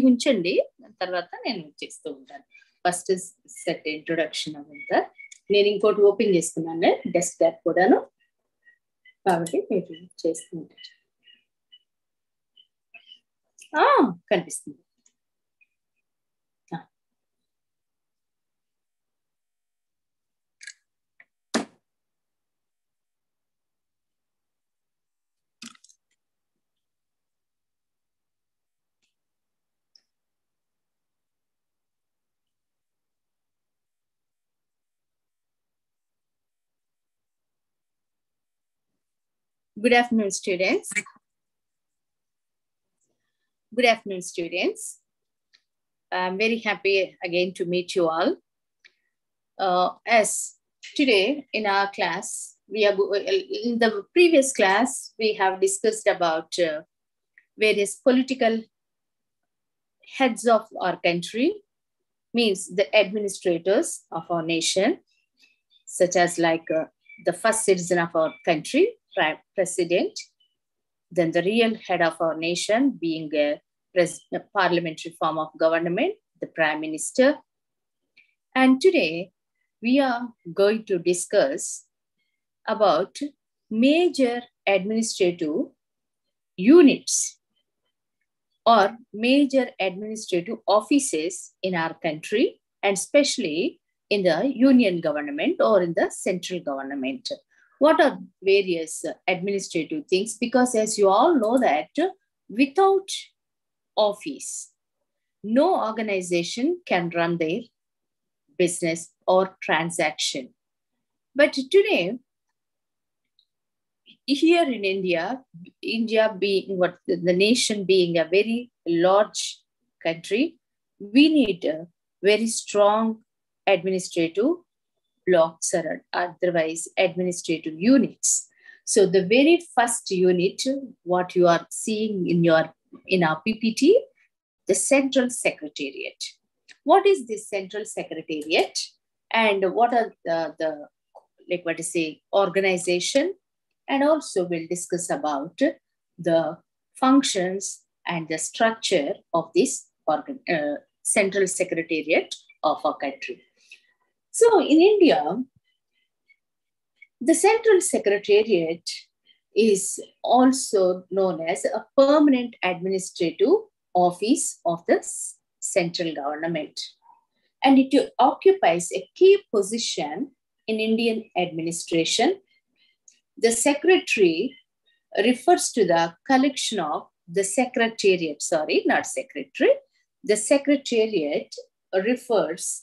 ఉంచండి, తర్వాత నేను చేస్తూ ఉంటాను. ఫస్ట్ సెట్ ఇంట్రొడక్షన్ అవంతా. నేను ఇంకోటి ఓపెన్ చేసుకున్నాను డెస్క్ టాప్ కూడాను, కాబట్టి మీరు చేస్తూ ఉంటారు. కనిపిస్తుంది. Good afternoon, students. Good afternoon, students. I'm very happy again to meet you all. As today in our class, in the previous class, we have discussed about various political heads of our country, means the administrators of our nation, such as like the first citizen of our country, president, then the real head of our nation being a parliamentary form of government, the prime minister. And today we are going to discuss about major administrative units or major administrative offices in our country, and especially in the union government or in the central government. What are various administrative things? Because as you all know that without office, no organization can run their business or transaction. But today, here in India being the nation being a very large country, we need a very strong administrative blocks or otherwise administrative units. So the very first unit, what you are seeing in our PPT, the Central Secretariat. What is this Central Secretariat, and what are the organization? And also we'll discuss about the functions and the structure of this Central Secretariat of our country. So in India, the Central Secretariat is also known as a permanent administrative office of the central government. And it occupies a key position in Indian administration. The secretary refers to the collection of the secretariat, The secretariat refers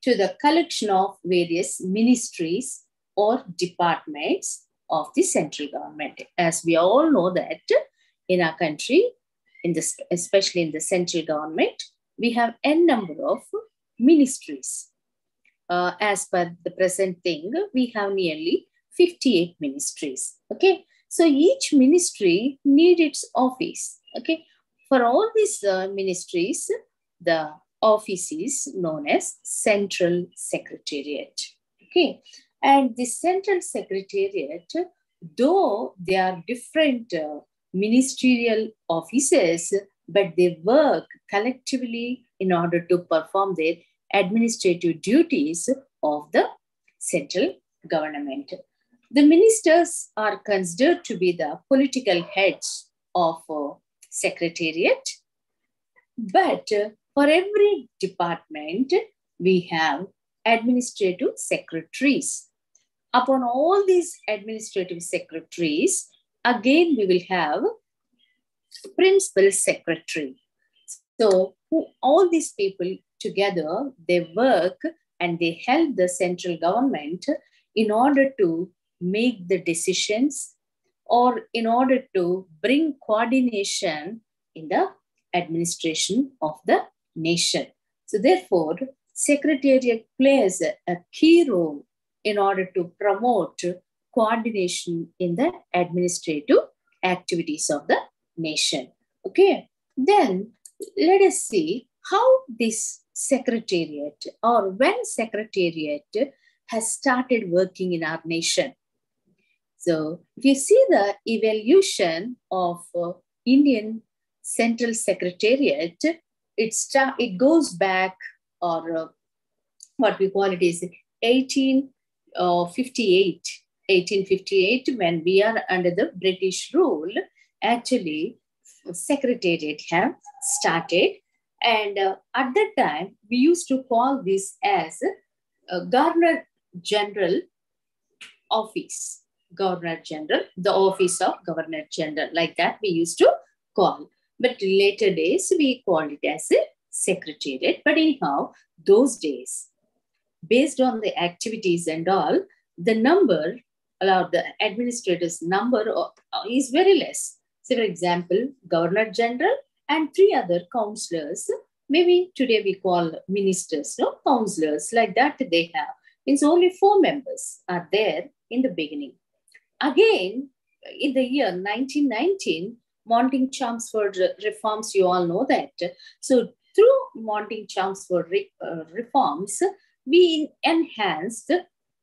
to the collection of various ministries or departments of the central government. As we all know that in our country, especially in the central government, we have n number of ministries. As per the present thing, we have nearly 58 ministries. Okay, so each ministry needs its office. Okay, for all these ministries, the office is known as Central Secretariat. Okay, and the Central Secretariat, though they are different ministerial offices, but they work collectively in order to perform their administrative duties of the central government. The ministers are considered to be the political heads of Secretariat, but for every department, we have administrative secretaries. Upon all these administrative secretaries, again, we will have principal secretary. So all these people together, they work and they help the central government in order to make the decisions or in order to bring coordination in the administration of the nation. So therefore, Secretariat plays a key role in order to promote coordination in the administrative activities of the nation. Okay, then let us see how this Secretariat or when Secretariat has started working in our nation. So if you see the evolution of Indian Central Secretariat, it goes back, or what we call it is 1858. 1858, when we are under the British rule, actually, Secretariat have started. And at that time, we used to call this as Governor General Office. Governor General, the office of Governor General, like that we used to call. But later days, we called it as a Secretariat. But anyhow, those days, based on the activities and all, the number, or the administrator's number is very less. So, for example, Governor General and 3 other councillors, maybe today we call ministers, no, councillors, like that they have. Means only 4 members are there in the beginning. Again, in the year 1919, Montague-Chelmsford reforms, you all know that. So through Montague-Chelmsford reforms, we enhanced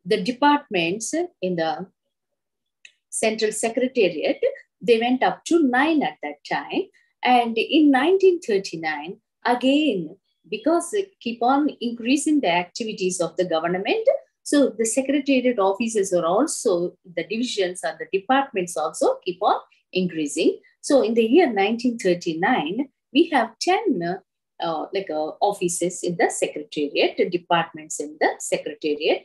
the departments in the Central Secretariat. They went up to 9 at that time. And in 1939, again, because they keep on increasing the activities of the government, so the Secretariat offices are also, the divisions and the departments also keep on increasing. So in the year 1939, we have 10 offices in the Secretariat, departments in the Secretariat.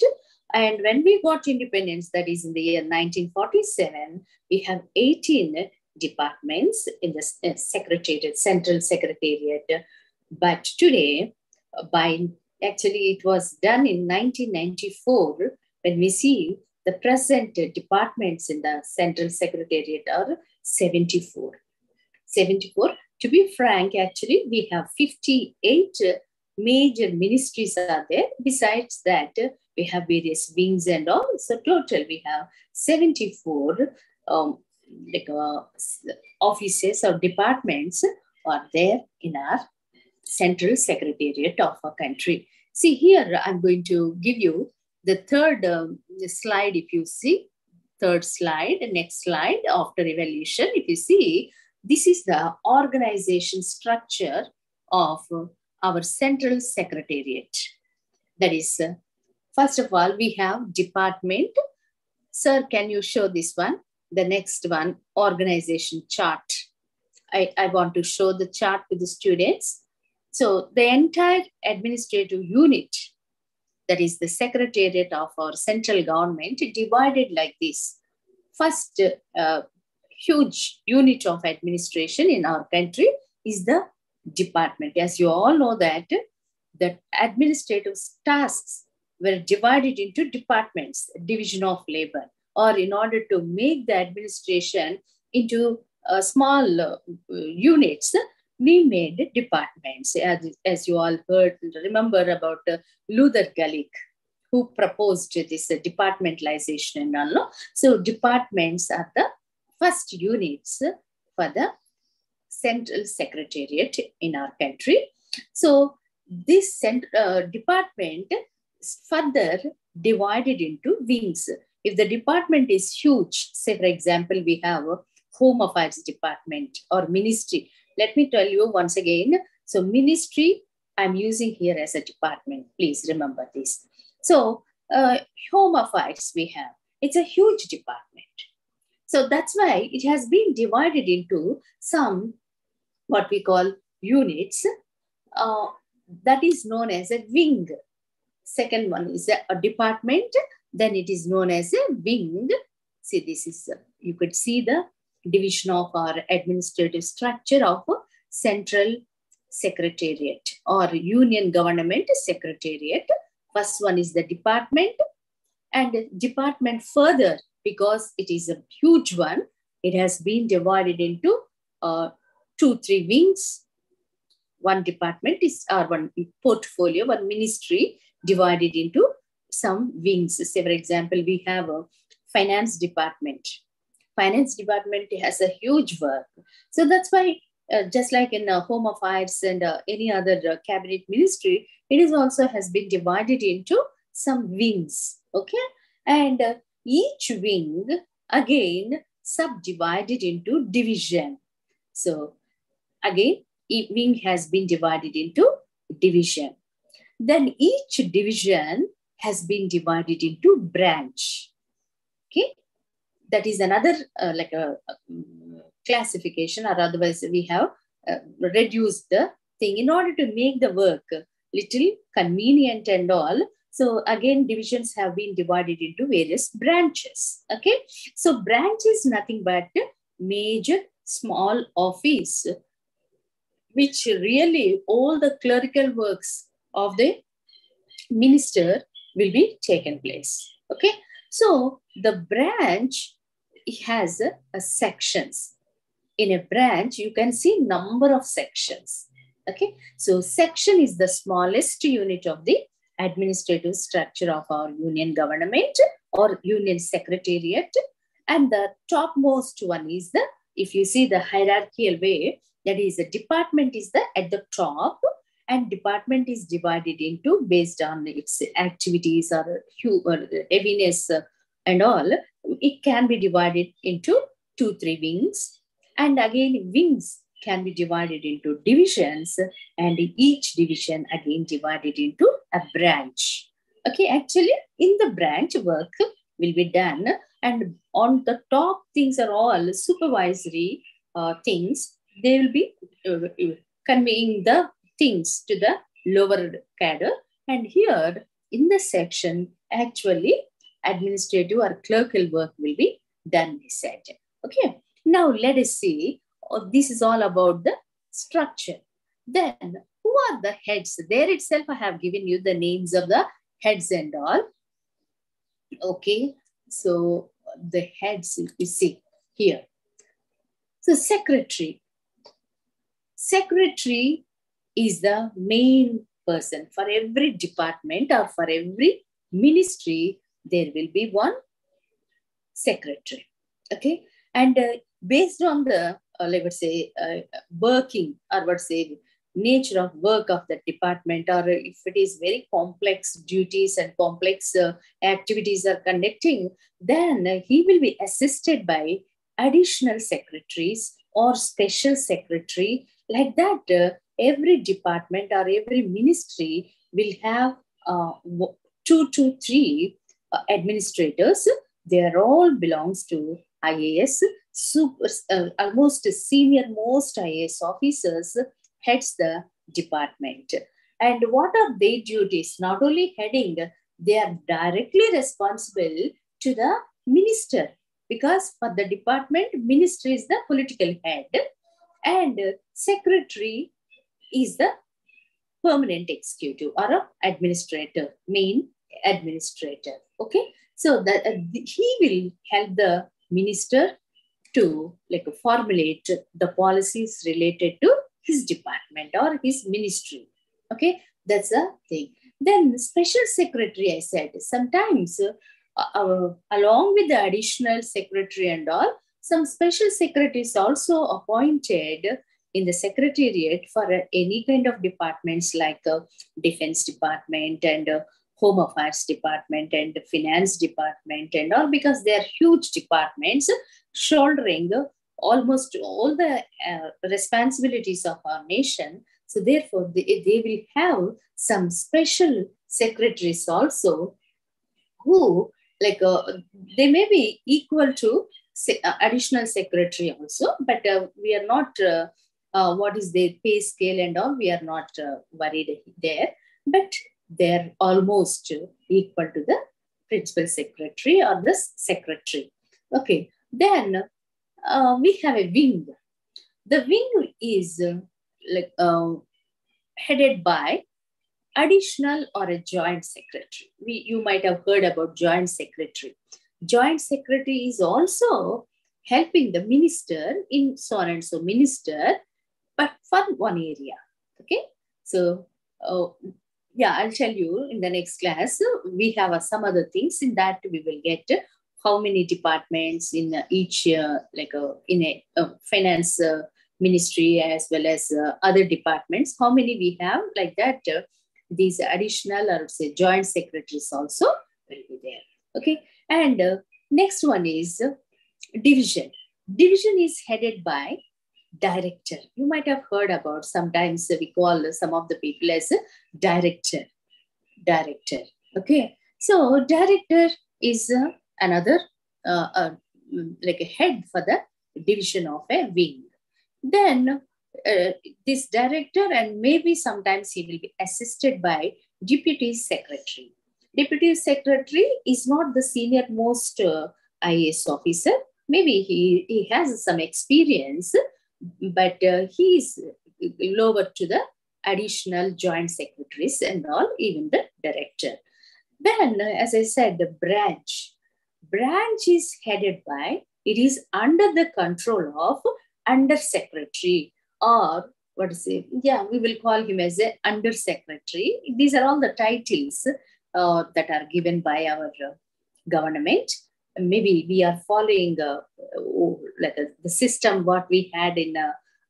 And when we got independence, that is in the year 1947, we have 18 departments in the Secretariat, Central Secretariat. But today, actually, it was done in 1994, when we see the present departments in the Central Secretariat are 74. 74. To be frank, actually, we have 58 major ministries are there. Besides that, we have various wings and all. So total, we have 74 offices or departments are there in our Central Secretariat of our country. See here, I'm going to give you the third slide. If you see, third slide, the next slide after evaluation, if you see, this is the organization structure of our Central Secretariat. That is, first of all, we have department. Sir, can you show this one? The next one, organization chart. I want to show the chart to the students. So the entire administrative unit, that is the Secretariat of our central government, divided like this. First huge unit of administration in our country is the department. As you all know that the administrative tasks were divided into departments, division of labor, or in order to make the administration into small units, we made departments. As you all heard, remember about Luther Gulick, who proposed this departmentalization and all. So departments are the first units for the Central Secretariat in our country. So this department is further divided into wings. If the department is huge, say for example, we have a Home Affairs Department or Ministry. Let me tell you once again. So ministry, I'm using here as a department. Please remember this. So Home Affairs we have. It's a huge department. So that's why it has been divided into some, what we call units, that is known as a wing. Second one is a department, then it is known as a wing. See, this is, you could see the division of our administrative structure of Central Secretariat or Union Government Secretariat. First one is the department, and department further, because it is a huge one, it has been divided into 2-3 wings. One department is, or one portfolio, one ministry divided into some wings. Say, for example, we have a finance department. Finance department has a huge work. So that's why, just like in Home Affairs and any other cabinet ministry, it is also has been divided into some wings. Okay, and each wing again subdivided into division. So again, wing has been divided into division. Then each division has been divided into branch. Okay, that is another like a classification, or otherwise we have reduced the thing in order to make the work little convenient and all. So again, divisions have been divided into various branches. Okay, so branch is nothing but major small office, which really all the clerical works of the minister will be taken place. Okay, so the branch has a sections. In a branch, you can see number of sections. Okay, so section is the smallest unit of the administrative structure of our union government or union secretariat, and the topmost one is the, if you see the hierarchical way, that is the department is the at the top, and department is divided into based on its activities or heaviness and all. It can be divided into 2-3 wings, and again wings can be divided into divisions, and each division again divided into a branch. Okay, actually in the branch work will be done, and on the top things are all supervisory things. They will be conveying the things to the lower cadre, and here in the section actually administrative or clerical work will be done, he said. Okay, now let us see. This is all about the structure. Then who are the heads? There itself I have given you the names of the heads and all. Okay, so the heads you see here. So secretary. Secretary is the main person for every department or for every ministry. There will be one secretary. Okay, and based on the let's say working, or let's say nature of work of the department, or if it is very complex duties and complex activities are conducting, then he will be assisted by additional secretaries or special secretary. Like that, every department or every ministry will have 2 to 3 administrators. They are all belongs to IAS. Almost senior most IAS officers heads the department. And what are their duties? Not only heading, they are directly responsible to the minister, because for the department, minister is the political head, and secretary is the permanent executive or administrator, main administrator. Okay, so that he will help the minister to like formulate the policies related to his department or his ministry. Okay, that's the thing. Then special secretary, I said, sometimes along with the additional secretary and all, some special secretaries also appointed in the secretariat for any kind of departments like defense department and home affairs department and finance department and all, because they are huge departments shouldering almost all the responsibilities of our nation. So therefore, they will have some special secretaries also, who like they may be equal to additional secretary also, but we are not what is their pay scale and all, we are not worried there, but they're almost equal to the principal secretary or the secretary. Okay, then we have a wing. The wing is headed by additional or a joint secretary. You might have heard about joint secretary. Joint secretary is also helping the minister in so and so minister, but for one area. Okay, so yeah, I'll tell you in the next class. We have some other things in that we will get how many departments in each in a finance ministry as well as other departments. How many we have like that? These additional or say joint secretaries also will be there. Okay, and next one is division. Division is headed by director. You might have heard about, sometimes we call some of the people as a director. Director. Okay. So director is another like a head for the division of a wing. Then this director, and maybe sometimes he will be assisted by deputy secretary. Deputy secretary is not the senior most IAS officer. Maybe he has some experience, but he is lower to the additional joint secretaries and all, even the director. Then, as I said, the branch. Branch is headed by, it is under the control of under secretary, or what is it? Yeah, we will call him as a under secretary. These are all the titles that are given by our government. Maybe we are following the system what we had in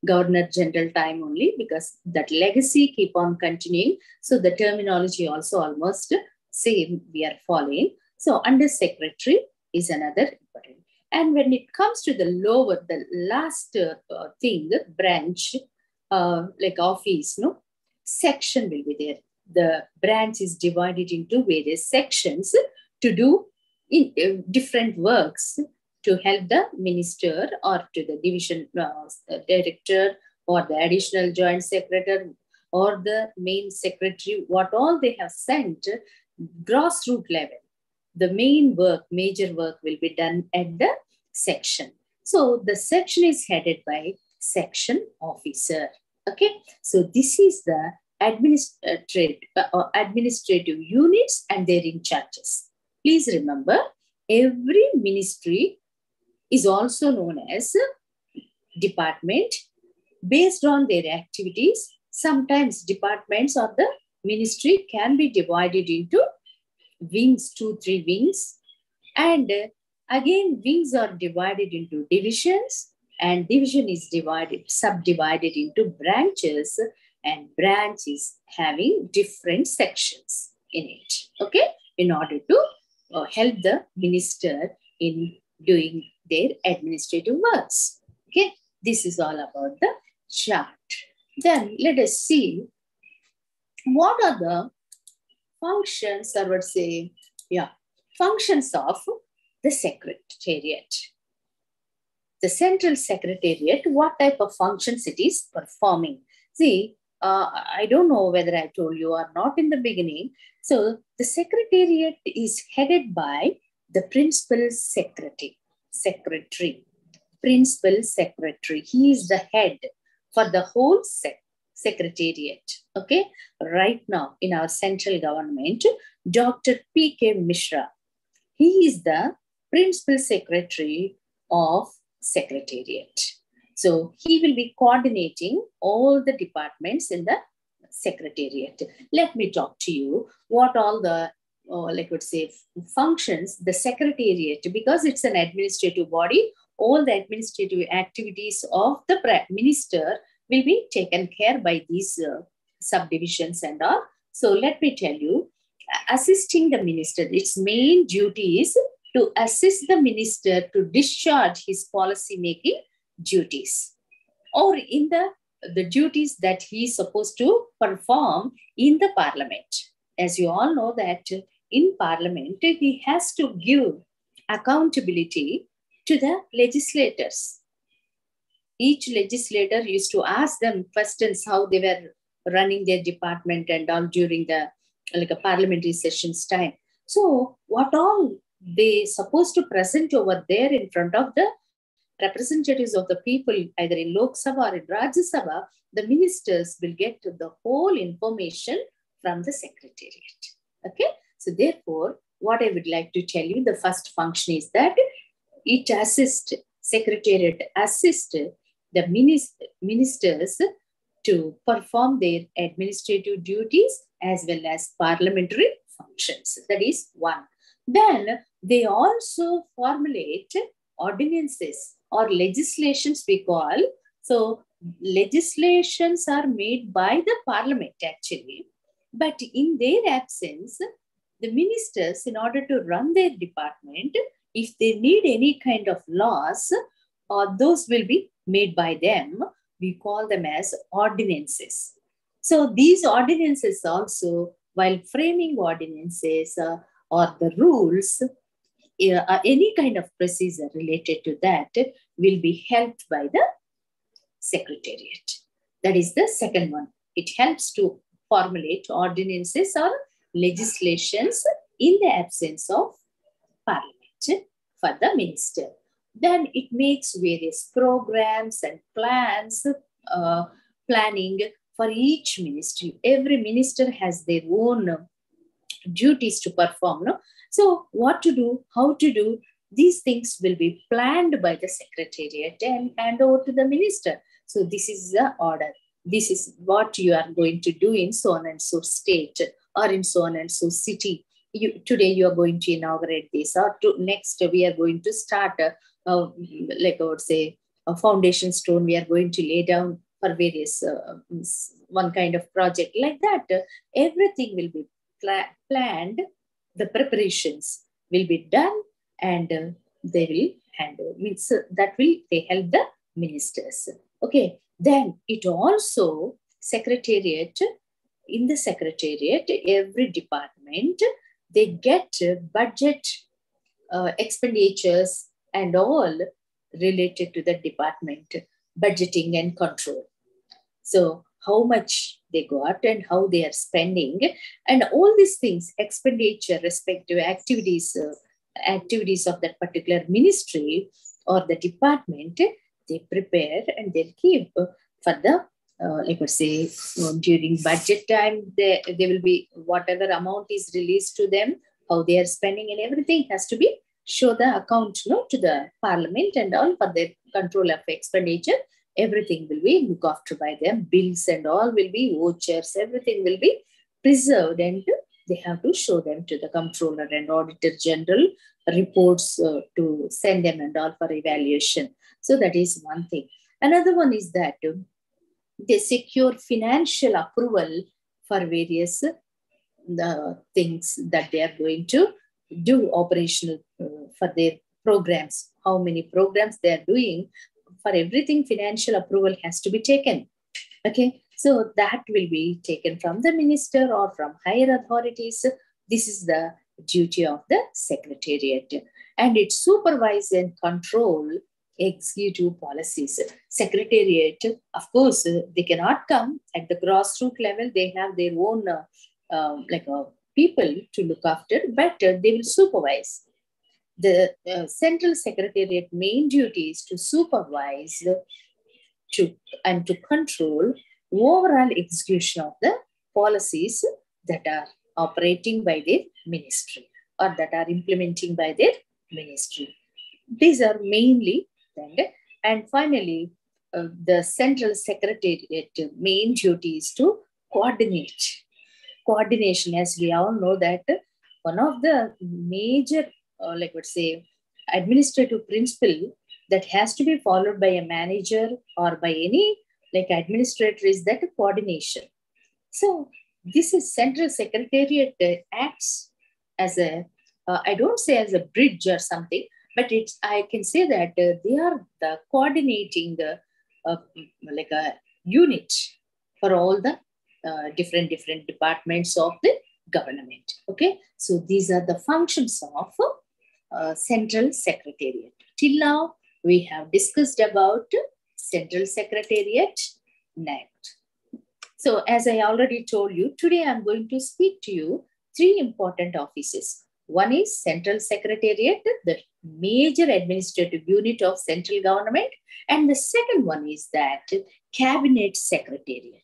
Governor General time only, because that legacy keep on continuing. So the terminology also almost same we are following. So under secretary is another important. And when it comes to the lower, the last thing, branch, like office, no, section will be there. The branch is divided into various sections to do in different works to help the minister or to the division director or the additional joint secretary or the main secretary, what all they have sent, grassroots level. The main work, major work will be done at the section. So the section is headed by section officer. Okay. So this is the administrative units and their in charges. Please remember, every ministry is also known as department based on their activities. Sometimes departments or the ministry can be divided into wings, 2-3 wings. And again, wings are divided into divisions, and division is subdivided into branches, and branch is having different sections in it. Okay, in order to help the minister in doing their administrative works. Okay, this is all about the chart. Then let us see what are the functions, I would say, functions of the Secretariat. The Central Secretariat, what type of functions it is performing. See, I don't know whether I told you or not in the beginning. So the Secretariat is headed by the Principal Secretary. Principal Secretary. He is the head for the whole Secretariat. Okay. Right now in our central government, Dr. P.K. Mishra, he is the Principal Secretary of Secretariat. So he will be coordinating all the departments in the Secretariat. Let me talk to you what all the functions the Secretariat, because it's an administrative body, all the administrative activities of the minister will be taken care by these subdivisions and all. So let me tell you, assisting the minister, its main duty is to assist the minister to discharge his policy making duties, or in the duties that he is supposed to perform in the parliament. As you all know that in parliament, he has to give accountability to the legislators. Each legislator used to ask them questions how they were running their department and all during the parliamentary sessions time. So what all they supposed to present over there in front of the representatives of the people, either in Lok Sabha or in Rajya Sabha, the ministers will get the whole information from the Secretariat. Okay. So therefore, what I would like to tell you, the first function is that it assists, Secretariat assists the ministers to perform their administrative duties as well as parliamentary functions. That is one. Then they also formulate ordinances or legislations we call. So legislations are made by the parliament actually, but in their absence, the ministers, in order to run their department, if they need any kind of laws, those will be made by them. we call them as ordinances. So these ordinances also, while framing ordinances or the rules, any kind of procedure related to that will be helped by the Secretariat. That is the second one. It helps to formulate ordinances or legislations in the absence of Parliament for the minister. Then it makes various programs and plans, planning for each ministry. Every minister has their own duties to perform. No? So what to do, how to do, these things will be planned by the Secretariat and hand over to the minister. So this is the order. This is what you are going to do in so on and so state or in so on and so city. Today you are going to inaugurate this, or next we are going to start, like I would say, a foundation stone we are going to lay down for various, one kind of project like that. Everything will be planned, the preparations will be done, and they will hand over. Means that will they help the ministers. Okay, then it also Secretariat, in the Secretariat, every department, they get budget expenditures and all related to the department, budgeting and control. So how much they got and how they are spending, and all these things, expenditure, respective activities, activities of that particular ministry or the department, they prepare and they keep for the, like I say, during budget time, there will be whatever amount is released to them, how they are spending, and everything has to be show the account to the Parliament and all for their control of expenditure. Everything will be looked after by them. Bills and all will be vouchers. Everything will be preserved, and they have to show them to the Comptroller and Auditor General, reports to send them and all for evaluation. So that is one thing. Another one is that they secure financial approval for various things that they are going to do operational for their programs. How many programs they are doing, for everything financial approval has to be taken. Okay, so that will be taken from the minister or from higher authorities. This is the duty of the Secretariat, and it supervises and control executive policies. Secretariat, of course, they cannot come at the grassroots level. They have their own people to look after, but they will supervise. The Central Secretariat main duty is to supervise and to control overall execution of the policies that are operating by their ministry or that are implementing by their ministry. These are mainly, and finally, the Central Secretariat main duty is to coordinate. Coordination, as we all know, that one of the major, administrative principle that has to be followed by a manager or by any administrator is that coordination. So this is Central Secretariat acts as a, I don't say as a bridge or something, but I can say that they are the coordinating the a unit for all the different departments of the government. Okay, so these are the functions of Central Secretariat. Till now, we have discussed about Central Secretariat. Next. So as I already told you, today I'm going to speak to you three important offices. One is Central Secretariat, the major administrative unit of central government. And the second one is that Cabinet Secretariat.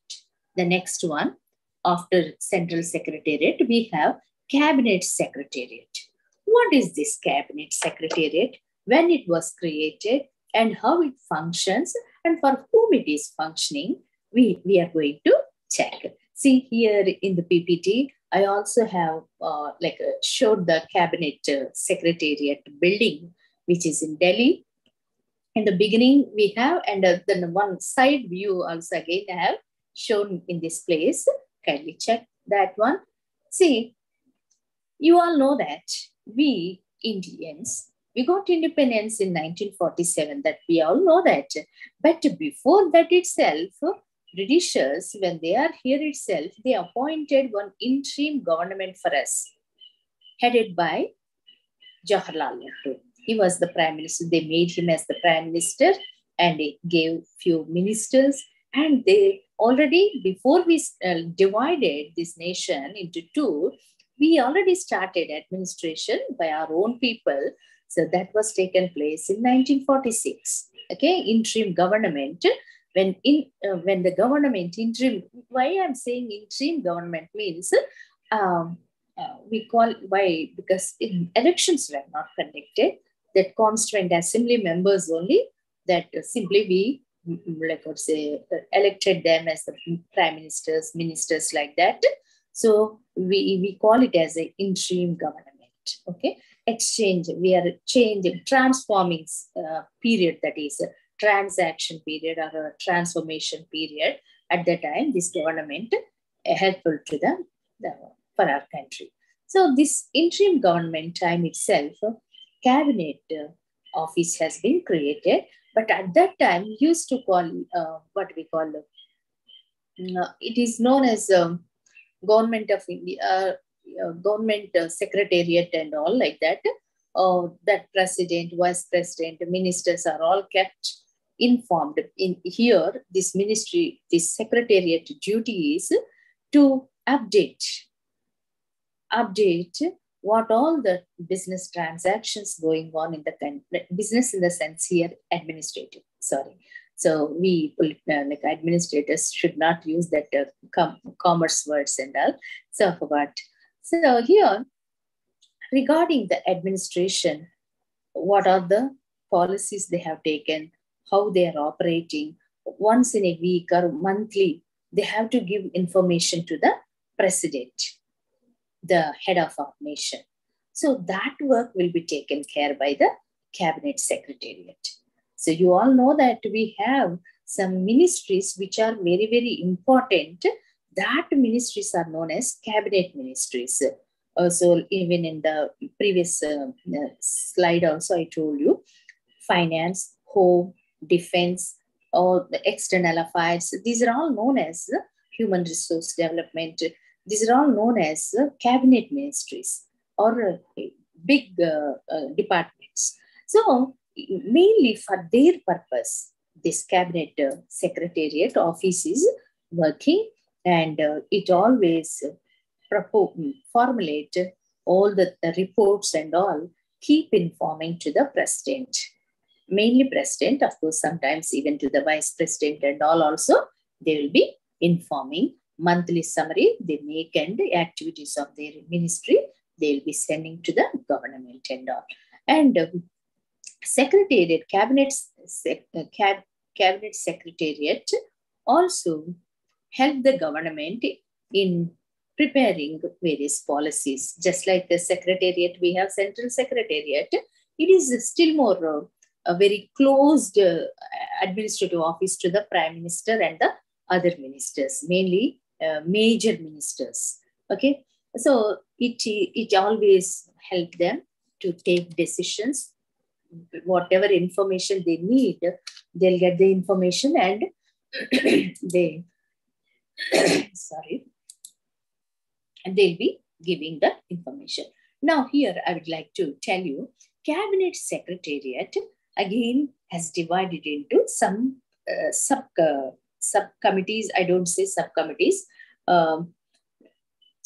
The next one, after Central Secretariat, we have Cabinet Secretariat. What is this Cabinet Secretariat? When it was created and how it functions and for whom it is functioning, we are going to check. See here in the PPT, I also have showed the Cabinet Secretariat building, which is in Delhi. In the beginning we have, and then one side view also again I have shown in this place. Kindly check that one. See, you all know that we Indians, We got independence in 1947, that we all know that. But before that itself, Britishers, when they are here itself, they appointed one interim government for us, headed by Jawaharlal Nehru. He was the prime minister. They made him as the prime minister and they gave few ministers. And they already, before we divided this nation into two, we already started administration by our own people. So that was taken place in 1946. Okay, interim government. When the government interim, why I'm saying interim government means we call, why? Because elections were not conducted. That constituent assembly members only, that simply we, like I would say, elected them as the prime ministers like that. So we call it as an interim government. Okay, exchange. We are changing, transforming period, that is a transaction period or a transformation period. At the time, this government helpful to them for our country. So this interim government time itself, cabinet office has been created. But at that time, we used to call what we call it is known as Government of India, government secretariat and all like that. That president, vice president, ministers are all kept informed. In here, this ministry, this secretariat duty is to update what all the business transactions going on in the country, business in the sense here, administrative, sorry. So we, like administrators, should not use that commerce words and all. So I forgot. So here, regarding the administration, what are the policies they have taken, how they are operating, once in a week or monthly, they have to give information to the president, the head of our nation. So that work will be taken care by the cabinet secretariat. So you all know that we have some ministries which are very, very important. That ministries are known as cabinet ministries. So even in the previous slide also I told you, finance, home, defense, or the external affairs, these are all known as human resource development. These are all known as cabinet ministries or big departments. So mainly for their purpose, this cabinet secretariat office is working, and it always formulate all the reports and all, keep informing to the president. Mainly president, of course, sometimes even to the vice president and all also, they will be informing. Monthly summary they make and the activities of their ministry, they will be sending to the government and all. And secretariat, cabinet secretariat also help the government in preparing various policies. Just like the secretariat, we have central secretariat. It is still more a very closed administrative office to the prime minister and the other ministers, mainly major ministers. Okay, so it always help them to take decisions. Whatever information they need, they'll get the information and they sorry, and they'll be giving the information. Now here I would like to tell you, cabinet secretariat again has divided into some subcommittees. I don't say subcommittees.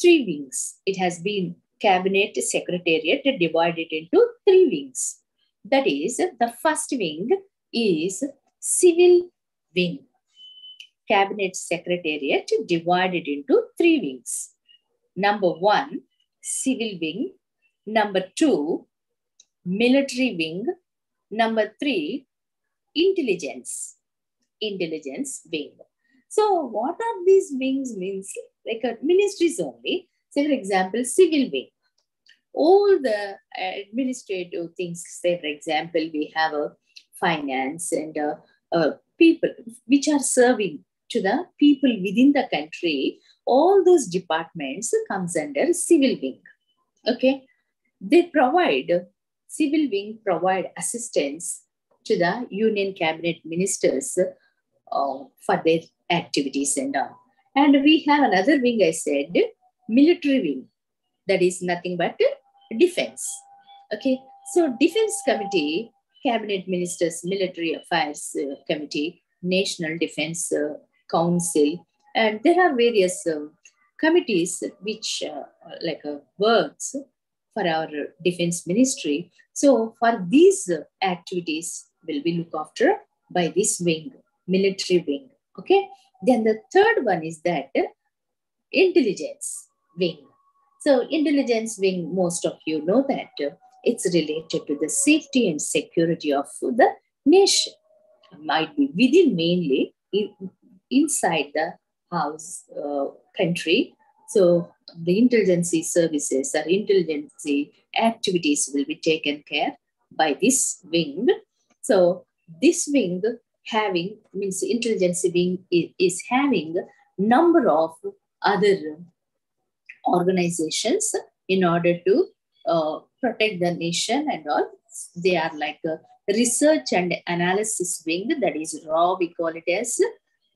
3 wings. It has been cabinet secretariat divided into 3 wings. That is, the first wing is civil wing. Cabinet secretariat divided into 3 wings. Number 1, civil wing. Number 2, military wing. Number 3, intelligence wing. So what are these wings means? Like ministries only. Say for example, civil wing. All the administrative things, say for example, we have a finance and people which are serving to the people within the country. All those departments comes under civil wing. Okay, they provide civil wing provide assistance to the union cabinet ministers for their activities and all. And we have another wing, I said, military wing. That is nothing but defense. Okay, so defense committee, cabinet ministers, military affairs committee, national defense council, and there are various committees which works for our defense ministry. So for these activities will be looked after by this wing, military wing. Okay, then the third one is that intelligence wing. So intelligence wing, most of you know that it's related to the safety and security of the nation. It might be within mainly inside the house country. So the intelligence services or intelligence activities will be taken care by this wing. So this wing having, means intelligence wing is having number of other organizations in order to protect the nation and all. They are like a research and analysis wing, that is RAW, we call it as.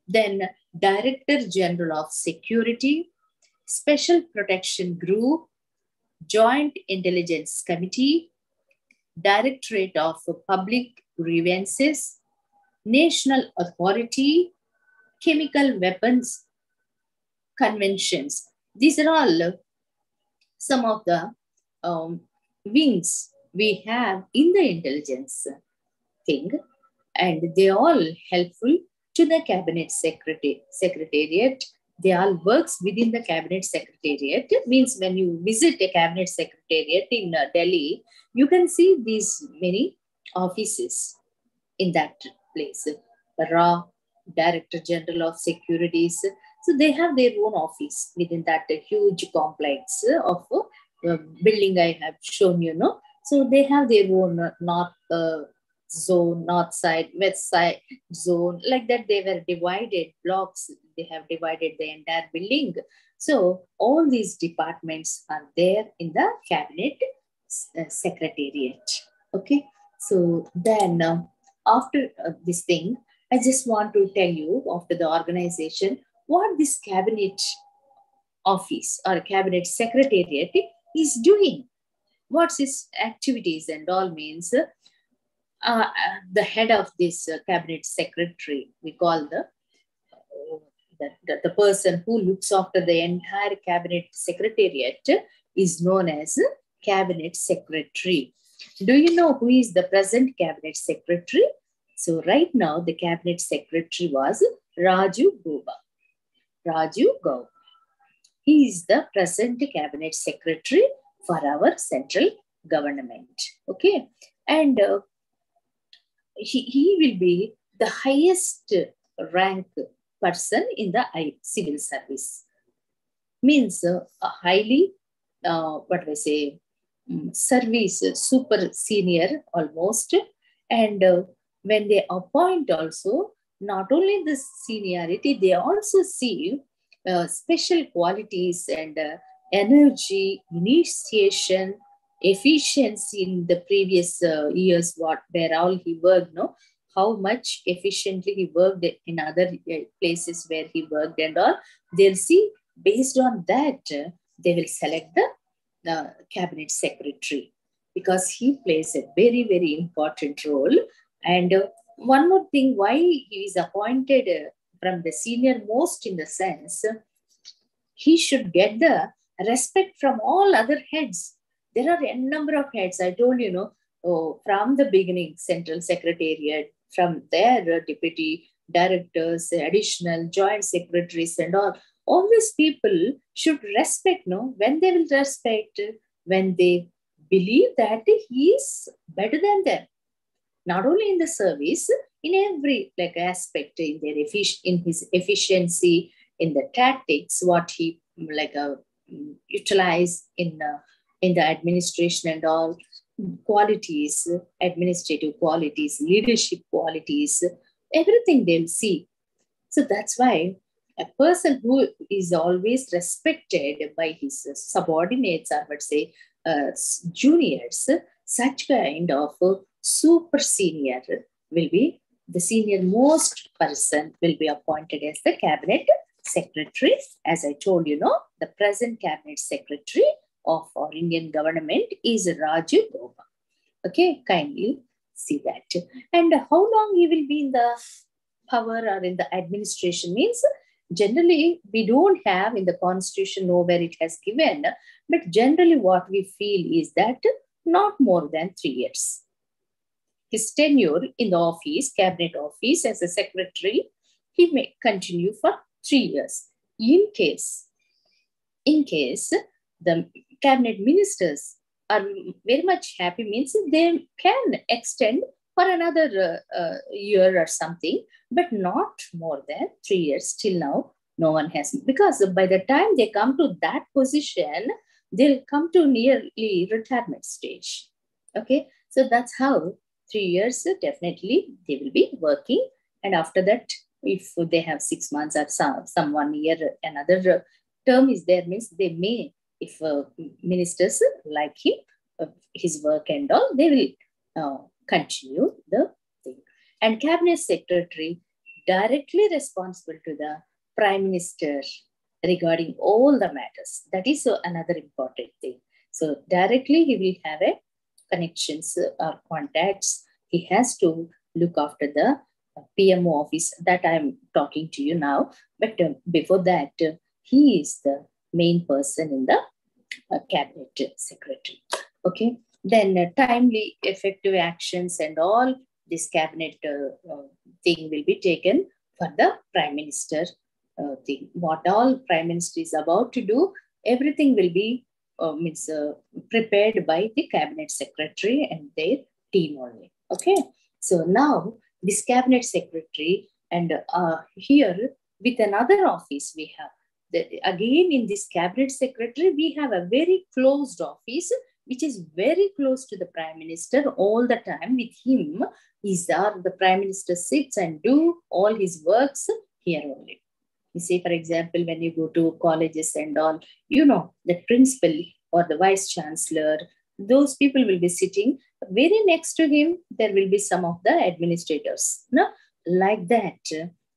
Then Director General of Security, Special Protection Group, Joint Intelligence Committee, Directorate of Public Grievances, National Authority, Chemical Weapons Conventions. These are all some of the wings we have in the intelligence thing, and they are all helpful to the cabinet secretariat. They all works within the cabinet secretariat. It means when you visit a cabinet secretariat in Delhi, you can see these many offices in that place. RAW, Director General of Securities. So they have their own office within that huge complex of building I have shown you, know. So they have their own north zone, north side, west side zone, like that. They were divided blocks. They have divided the entire building. So all these departments are there in the cabinet secretariat. Okay. So then after this thing, I just want to tell you after the organization what this cabinet office or cabinet secretariat is doing. What's its activities and all means. The head of this cabinet secretary, we call the person who looks after the entire cabinet secretariat is known as cabinet secretary. Do you know who is the present cabinet secretary? So right now the cabinet secretary was Raju Gauba. Raju Gauba. He is the present cabinet secretary for our central government. Okay. And he will be the highest rank person in the civil service. Means a highly, service, super senior almost. And when they appoint also, not only the seniority, they also see special qualities and energy, initiation, efficiency in the previous years, where all he worked, no, how much efficiently he worked in other places where he worked and all. They'll see, based on that, they will select the cabinet secretary, because he plays a very, very important role. And one more thing, why he is appointed from the senior most, in the sense, he should get the respect from all other heads. There are a number of heads. I told you, from the beginning, Central Secretariat, from their deputy directors, additional joint secretaries and all these people should respect, when they will respect, when they believe that he is better than them. Not only in the service, in every aspect, in their in his efficiency, in the tactics, what he utilize in the administration and all, qualities, administrative qualities, leadership qualities, everything they'll see. So that's why a person who is always respected by his subordinates, or let's say juniors, such kind of super senior will be the senior most person will be appointed as the cabinet secretary. As I told you, the present cabinet secretary of our Indian government is Rajiv Gauba. Okay, kindly see that. And how long he will be in the power or in the administration means generally we don't have in the constitution nowhere it has given, but generally what we feel is that not more than 3 years. His tenure in the office, cabinet office as a secretary, he may continue for 3 years. In case the cabinet ministers are very much happy, means they can extend for another year or something, but not more than 3 years. Till now, no one has, because by the time they come to that position, they'll come to nearly retirement stage. Okay, so that's how 3 years definitely they will be working, and after that, if they have 6 months or some 1 year, another term is there, means they may, if ministers like him, his work and all, they will continue the thing. And cabinet secretary directly responsible to the prime minister regarding all the matters. That is another important thing. So directly he will have a connections or contacts. He has to look after the PMO office that I'm talking to you now. But before that, he is the main person in the cabinet secretary. Okay. Then timely, effective actions and all this cabinet thing will be taken for the prime minister thing. What all prime minister is about to do, everything will be prepared by the cabinet secretary and their team only. Okay. So now this cabinet secretary, and here with another office we have, again in this cabinet secretary, we have a very closed office, which is very close to the prime minister all the time. With him, the prime minister sits and do all his works here only. You see, for example, when you go to colleges and all, the principal or the vice chancellor, those people will be sitting very next to him. There will be some of the administrators, like that.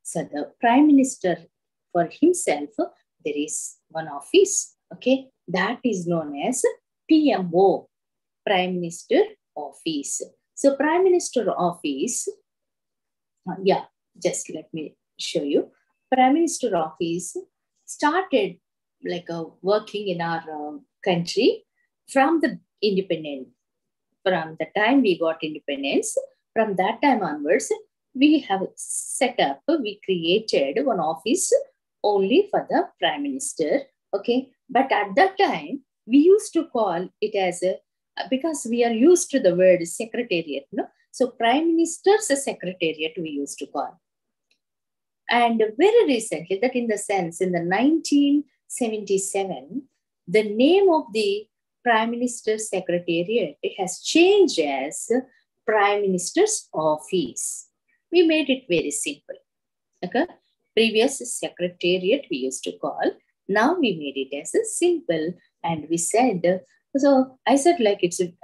So the prime minister for himself, there is one office, okay, that is known as PMO, Prime Minister Office. So Prime Minister Office, just let me show you. Prime Minister Office started working in our country from the independence. From the time we got independence, from that time onwards, we have set up, we created one office only for the Prime Minister. Okay. But at that time, we used to call it as because we are used to the word secretariat. So Prime Minister's Secretariat we used to call. And very recently, that in the sense, in the 1977, the name of the Prime Minister's Secretariat has changed as Prime Minister's Office. We made it very simple. Okay. Previous Secretariat we used to call. Now we made it as a simple, and we said, so I said we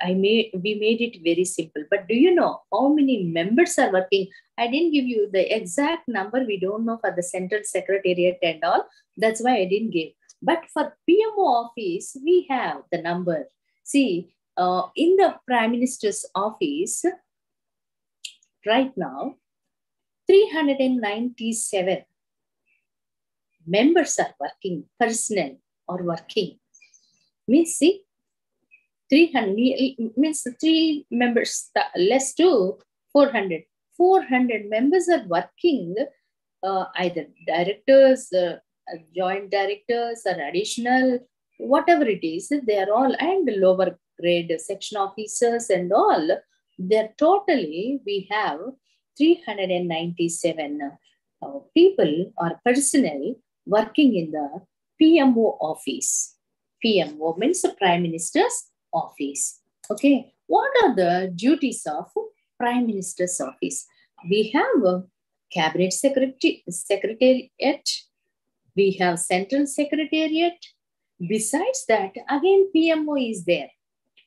made it very simple. But do you know how many members are working? I didn't give you the exact number. We don't know for the Central Secretariat and all. That's why I didn't give. But for PMO office, we have the number. See, in the Prime Minister's office, right now, 397 members are working, personnel are working. Means, see, 300 means 3 members less to 400. 400 members are working, either directors, joint directors, or additional, whatever it is, they are all, and lower grade section officers and all. They're totally, we have 397 people or personnel working in the PMO office. PMO means the Prime Minister's Office. Okay, what are the duties of Prime Minister's Office? We have a Cabinet Secretariat, we have Central Secretariat. Besides that, again PMO is there.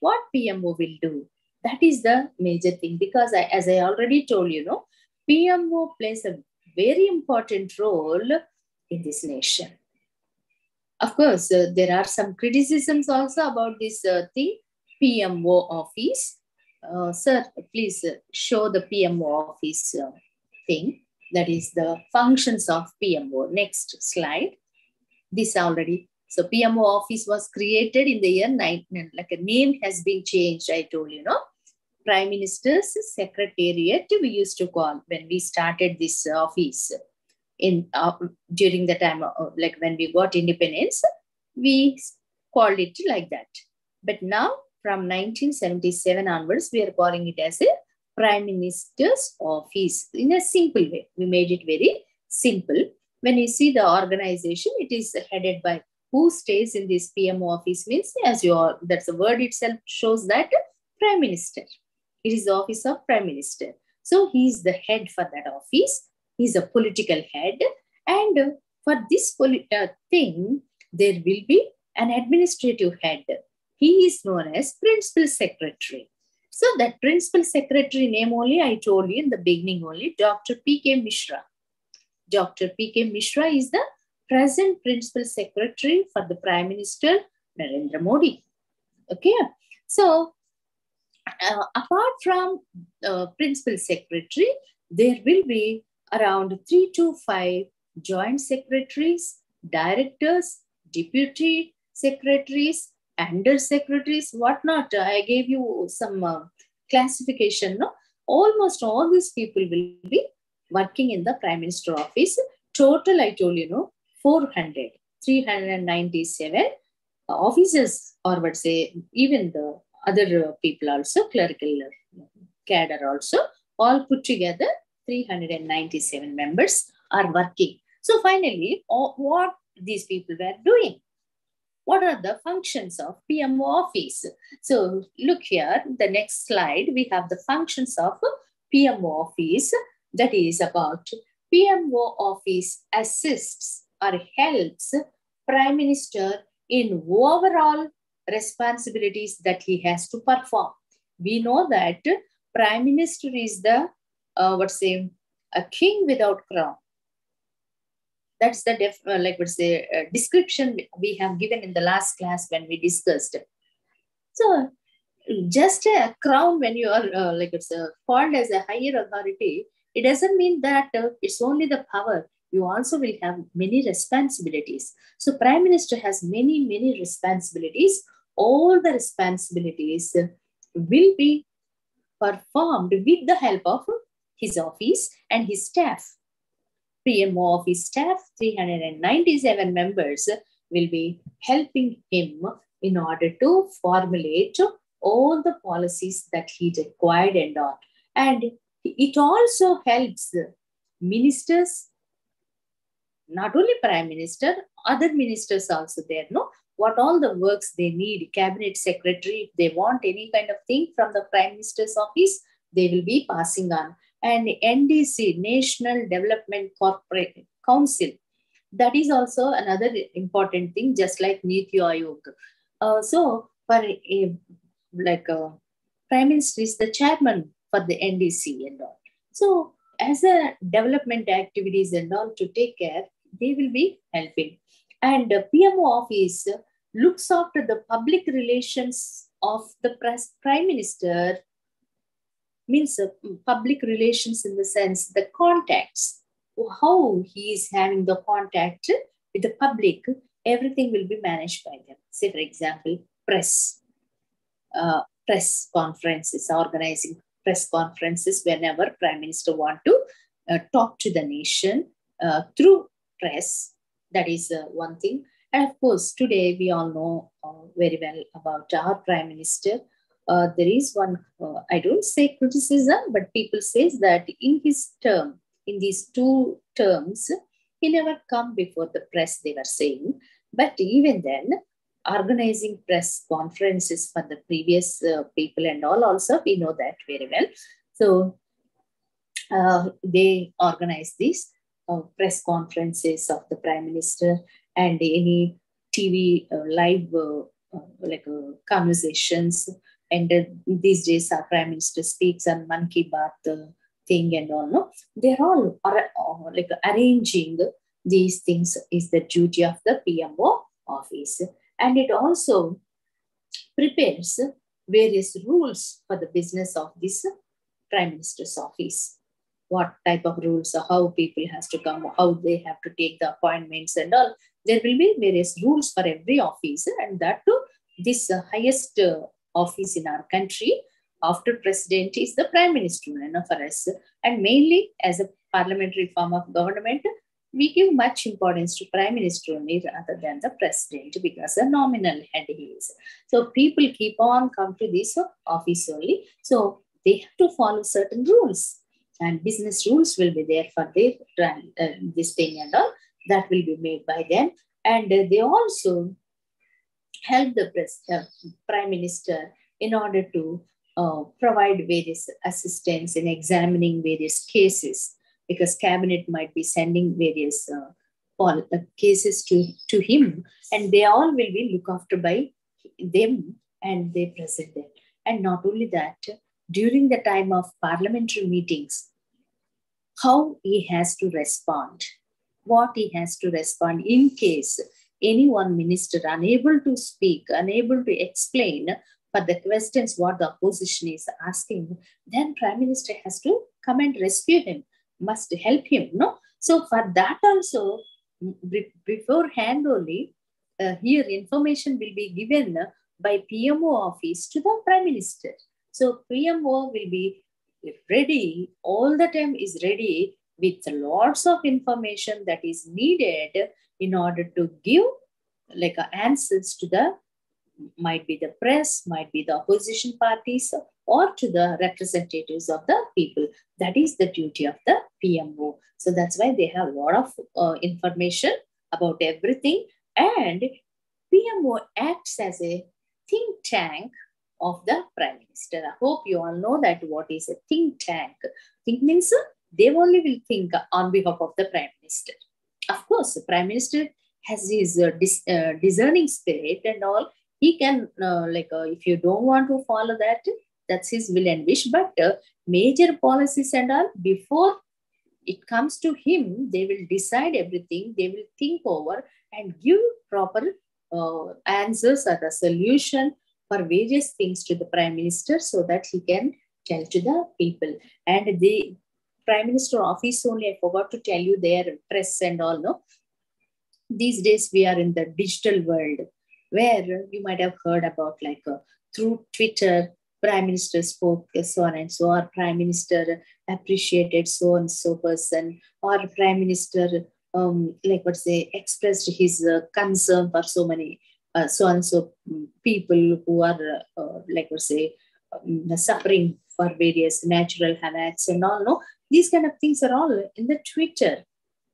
What PMO will do? That is the major thing, because as I already told you, PMO plays a very important role in this nation. Of course, there are some criticisms also about this thing, PMO office. Sir, please show the PMO office thing. That is the functions of PMO. Next slide. This already. So PMO office was created in the year 19, like a name has been changed, I told you, Prime Minister's Secretariat we used to call when we started this office in during the time like when we got independence, we called it like that. But now from 1977 onwards, we are calling it as a Prime Minister's Office in a simple way. We made it very simple. When you see the organization, it is headed by who stays in this PMO office means, as you all, that's the word itself shows that Prime Minister. It is the office of Prime Minister. So he is the head for that office. He is a political head. And for this thing, there will be an administrative head. He is known as Principal Secretary. So that Principal Secretary name only I told you in the beginning only, Dr. P.K. Mishra. Dr. P.K. Mishra is the present Principal Secretary for the Prime Minister Narendra Modi. Okay. So apart from Principal Secretary, there will be around 3 to 5 joint secretaries, directors, deputy secretaries, under secretaries, whatnot. I gave you some classification. No? Almost all these people will be working in the Prime Minister office. Total, I told you, 397 officers, or would say even the other people also, clerical cadre also, all put together, 397 members are working. So finally, what these people were doing? What are the functions of PMO office? So look here, the next slide, we have the functions of PMO office. That is about PMO office assists or helps Prime Minister in overall responsibilities that he has to perform. We know that Prime Minister is the, a king without crown. That's the description we have given in the last class when we discussed. So just a crown, when you are called as a higher authority, it doesn't mean that it's only the power. You also will have many responsibilities. So Prime Minister has many responsibilities. All the responsibilities will be performed with the help of his office and his staff. PMO office staff, 397 members will be helping him in order to formulate all the policies that he required and all. And it also helps ministers, not only Prime Minister, other ministers also there, what all the works they need, cabinet secretary, if they want any kind of thing from the Prime Minister's office, they will be passing on. And NDC, National Development Corporate Council, that is also another important thing, just like Niti Aayog. So for Prime Minister is the chairman for the NDC and all. So as a development activities and all to take care, they will be helping. And PMO office looks after the public relations of the Prime Minister, means public relations in the sense the contacts, how he is having the contact with the public, everything will be managed by them. Say, for example, press conferences, organizing press conferences whenever Prime Minister want to talk to the nation through press. That is one thing. And of course, today we all know very well about our Prime Minister. There is one, I don't say criticism, but people say that in his term, in these 2 terms, he never come before the press, they were saying. But even then, organizing press conferences for the previous people and all also, we know that very well. So they organize these press conferences of the Prime Minister and any TV live conversations, And these days, our Prime Minister speaks on Man Ki Baat thing and all. No, they're all like arranging these things is the duty of the PMO office, and it also prepares various rules for the business of this Prime Minister's office. What type of rules, how people has to come, how they have to take the appointments and all. There will be various rules for every office, and that too, this highest office in our country after president is the Prime Minister, for us. And mainly as a parliamentary form of government, we give much importance to Prime Minister only rather than the president, because a nominal head he is. So people keep on come to this office only. So they have to follow certain rules, and business rules will be there for their this thing and all that will be made by them. And they also help the Prime Minister in order to provide various assistance in examining various cases, because cabinet might be sending various cases to him, and they all will be looked after by them, and they present them. And not only that, during the time of parliamentary meetings, how he has to respond, what he has to respond in case any one minister unable to speak, unable to explain for the questions what the opposition is asking, then Prime Minister has to come and rescue him, must help him. No, so for that also, beforehand only, here information will be given by PMO office to the Prime Minister. So PMO will be ready, all the time is ready with lots of information that is needed in order to give like answers to the, might be the press, might be the opposition parties, or to the representatives of the people. That is the duty of the PMO. So that's why they have a lot of information about everything. And PMO acts as a think tank of the Prime Minister. I hope you all know that what is a think tank. Think means they only will think on behalf of the Prime Minister. Of course, the Prime Minister has his discerning spirit and all. He can, if you don't want to follow that, that's his will and wish. But major policies and all, before it comes to him, they will decide everything. They will think over and give proper answers or the solution for various things to the Prime Minister, so that he can tell to the people. And the Prime Minister office only, I forgot to tell you, their press and all, no? These days we are in the digital world, where you might have heard about through Twitter, Prime Minister spoke so on and so, or Prime Minister appreciated so and so person, or Prime Minister expressed his concern for so many so and so people who are suffering for various natural hazards and all. No, these kind of things are all in the Twitter.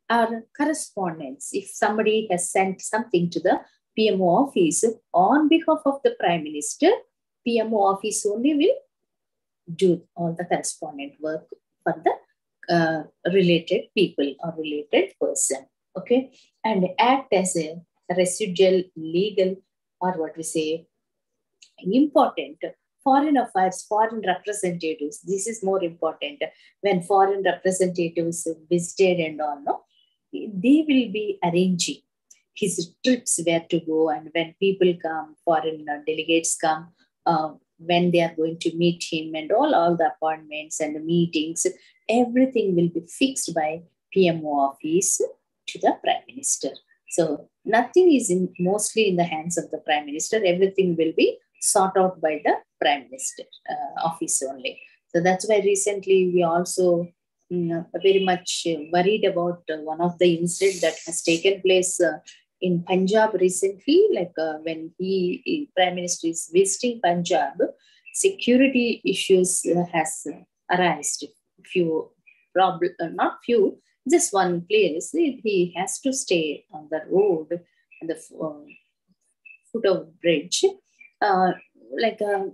Our correspondence, if somebody has sent something to the PMO office on behalf of the Prime Minister, PMO office only will do all the correspondent work for the related people or related person. Okay, and act as a residual legal, or what we say, important foreign affairs, foreign representatives. This is more important. When foreign representatives visited and all, no, they will be arranging his trips, where to go, and when people come, foreign delegates come, when they are going to meet him, and all the appointments and the meetings, everything will be fixed by PMO office to the Prime Minister. So nothing is mostly in the hands of the Prime Minister. Everything will be sought out by the Prime Minister office only. So that's why recently we also very much worried about one of the incidents that has taken place in Punjab recently, when Prime Minister is visiting Punjab, security issues has arisen. Few problem, not few, just one place. He has to stay on the road, on the foot of the bridge,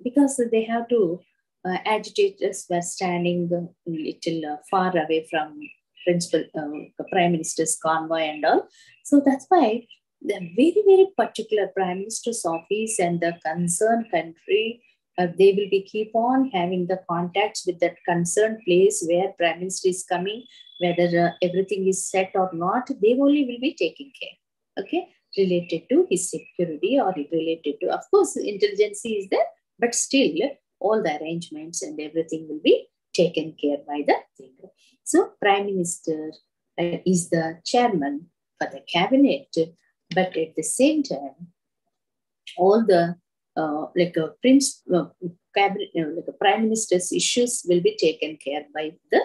because they have to. Agitators were standing a little far away from Prime Minister's convoy and all. So that's why the very, very particular Prime Minister's office and the concerned country They will be keep on having the contacts with that concerned place where Prime Minister is coming, whether everything is set or not. They only will be taking care. Okay, related to his security or related to, of course, intelligence is there, but still all the arrangements and everything will be taken care by the thing. So Prime Minister is the chairman for the cabinet, but at the same time, all the cabinet, like a prime minister's issues will be taken care by the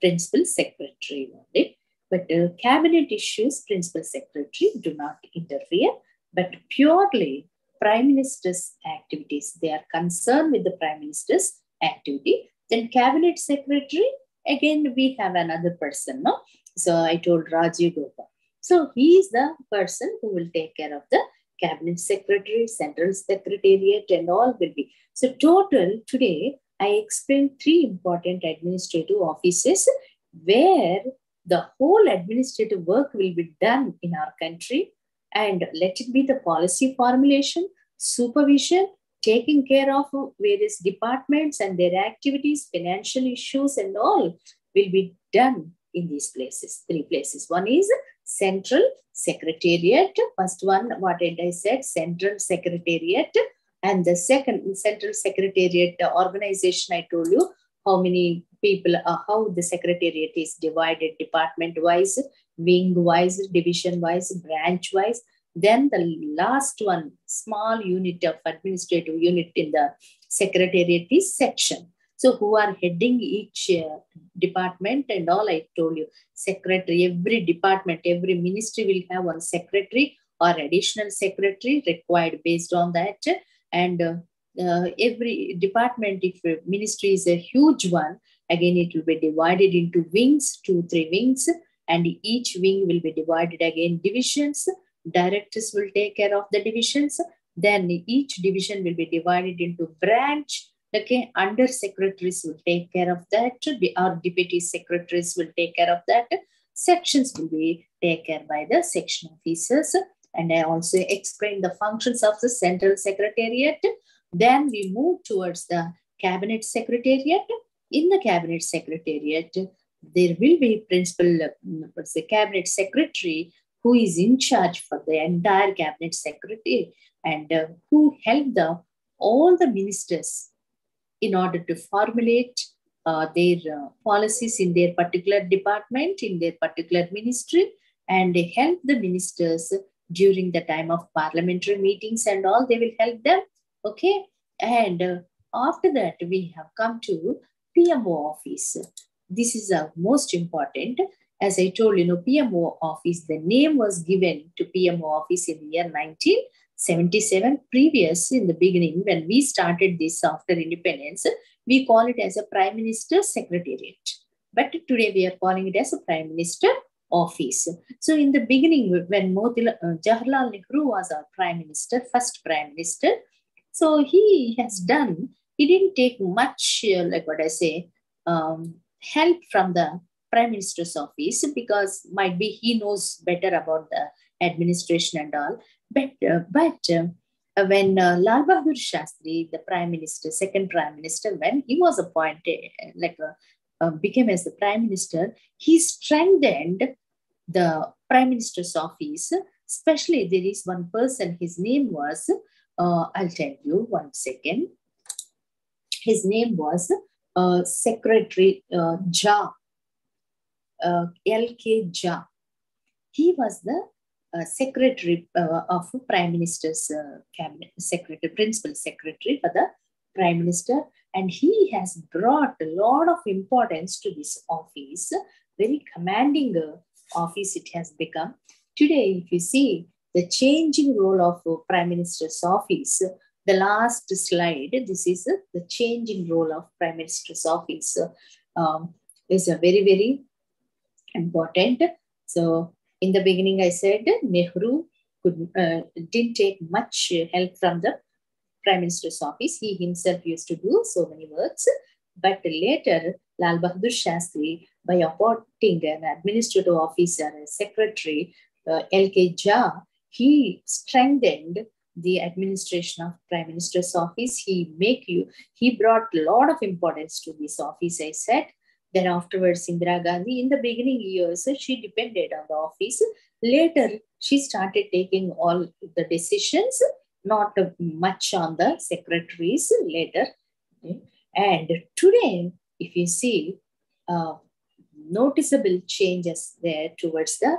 principal secretary only. But cabinet issues, principal secretary do not interfere, but purely prime minister's activities. They are concerned with the prime minister's activity. Then cabinet secretary, again, we have another person, no? So I told Rajiv Gopal. So he is the person who will take care of the cabinet secretary, central secretariat, and all will be. So total today, I explained 3 important administrative offices where the whole administrative work will be done in our country. And let it be the policy formulation, supervision, taking care of various departments and their activities, financial issues, and all will be done in these places, 3 places. One is Central Secretariat. First one, what did I said? Central Secretariat. And the second, Central Secretariat organization, I told you how many people, how the Secretariat is divided department-wise, wing-wise, division-wise, branch-wise. Then the last one, small unit of administrative unit in the Secretariat is section. So who are heading each department and all, I told you, secretary, every department, every ministry will have one secretary or additional secretary required based on that. And every department, if a ministry is a huge one, again, it will be divided into wings, 2-3 wings, and each wing will be divided again divisions. Directors will take care of the divisions. Then each division will be divided into branch. Okay, under secretaries will take care of that. Our deputy secretaries will take care of that. Sections will be taken care by the section officers. And I also explained the functions of the central secretariat. Then we move towards the cabinet secretariat. In the cabinet secretariat, there will be principal, the cabinet secretary who is in charge for the entire cabinet secretary and who help all the ministers in order to formulate their policies in their particular department, in their particular ministry, and they help the ministers during the time of parliamentary meetings and all. They will help them, okay? And after that, we have come to PMO office. This is most important. As I told you, PMO office, the name was given to PMO office in the year 1977. Previous, in the beginning, when we started this after independence, we call it as a Prime Minister's Secretariat. But today we are calling it as a Prime Minister Office. So in the beginning, when Jawaharlal Nehru was our Prime Minister, first Prime Minister, so he didn't take much, help from the Prime Minister's office, because might be he knows better about the administration and all. But when Lal Bahadur Shastri, the Prime Minister, second Prime Minister, when he was appointed, became as the Prime Minister, he strengthened the Prime Minister's office. Especially, there is one person, his name was, I'll tell you 1 second. His name was Secretary Jha. L.K. Jha. He was the secretary of Prime Minister's cabinet secretary, principal secretary for the Prime Minister, and he has brought a lot of importance to this office. Very commanding office it has become. Today, if you see the changing role of Prime Minister's office, the last slide, this is the changing role of Prime Minister's office is a very, very important. So in the beginning, I said Nehru didn't take much help from the Prime Minister's office. He himself used to do so many works. But later, Lal Bahadur Shastri, by appointing an administrative officer, a secretary, L.K. Jha, he strengthened the administration of Prime Minister's office. He brought a lot of importance to this office, I said. Then afterwards, Indira Gandhi, in the beginning years, she depended on the office. Later, she started taking all the decisions, not much on the secretaries later. And today, if you see, noticeable changes there towards the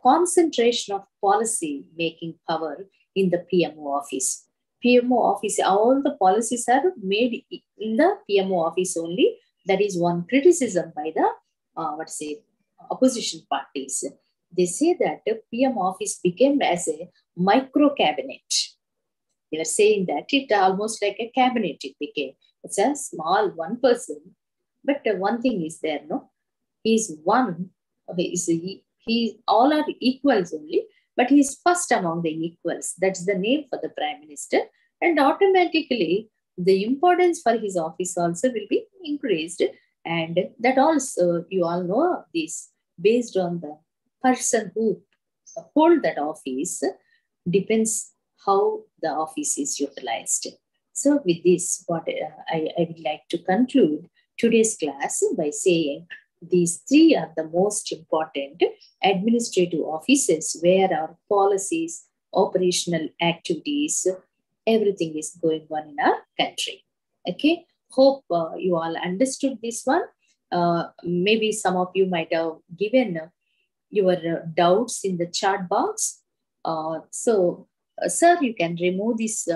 concentration of policy making power in the PMO office. PMO office, all the policies are made in the PMO office only. That is one criticism by the opposition parties. They say that the PM office became as a micro cabinet. They are saying that it almost like a cabinet it became. It's a small one person, but one thing is there, no? He's one. He all are equals only, but he's first among the equals. That's the name for the Prime Minister, and automatically the importance for his office also will be increased. And that also, you all know this, based on the person who hold that office, depends how the office is utilized. So with this, what I would like to conclude today's class by saying these three are the most important administrative offices where our policies, operational activities, everything is going on in our country. Okay, hope you all understood this one. Maybe some of you might have given your doubts in the chat box. Sir, you can remove this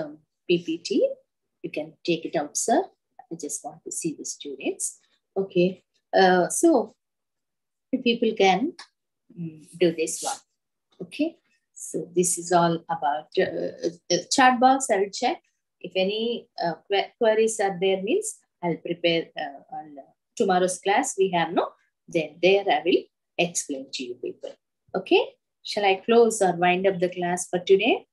PPT. You can take it out, sir. I just want to see the students. Okay, so people can do this one. Okay. So this is all about the chat box. I will check. If any queries are there, means I'll prepare on tomorrow's class. We have no, then there I will explain to you people. Okay. Shall I close or wind up the class for today?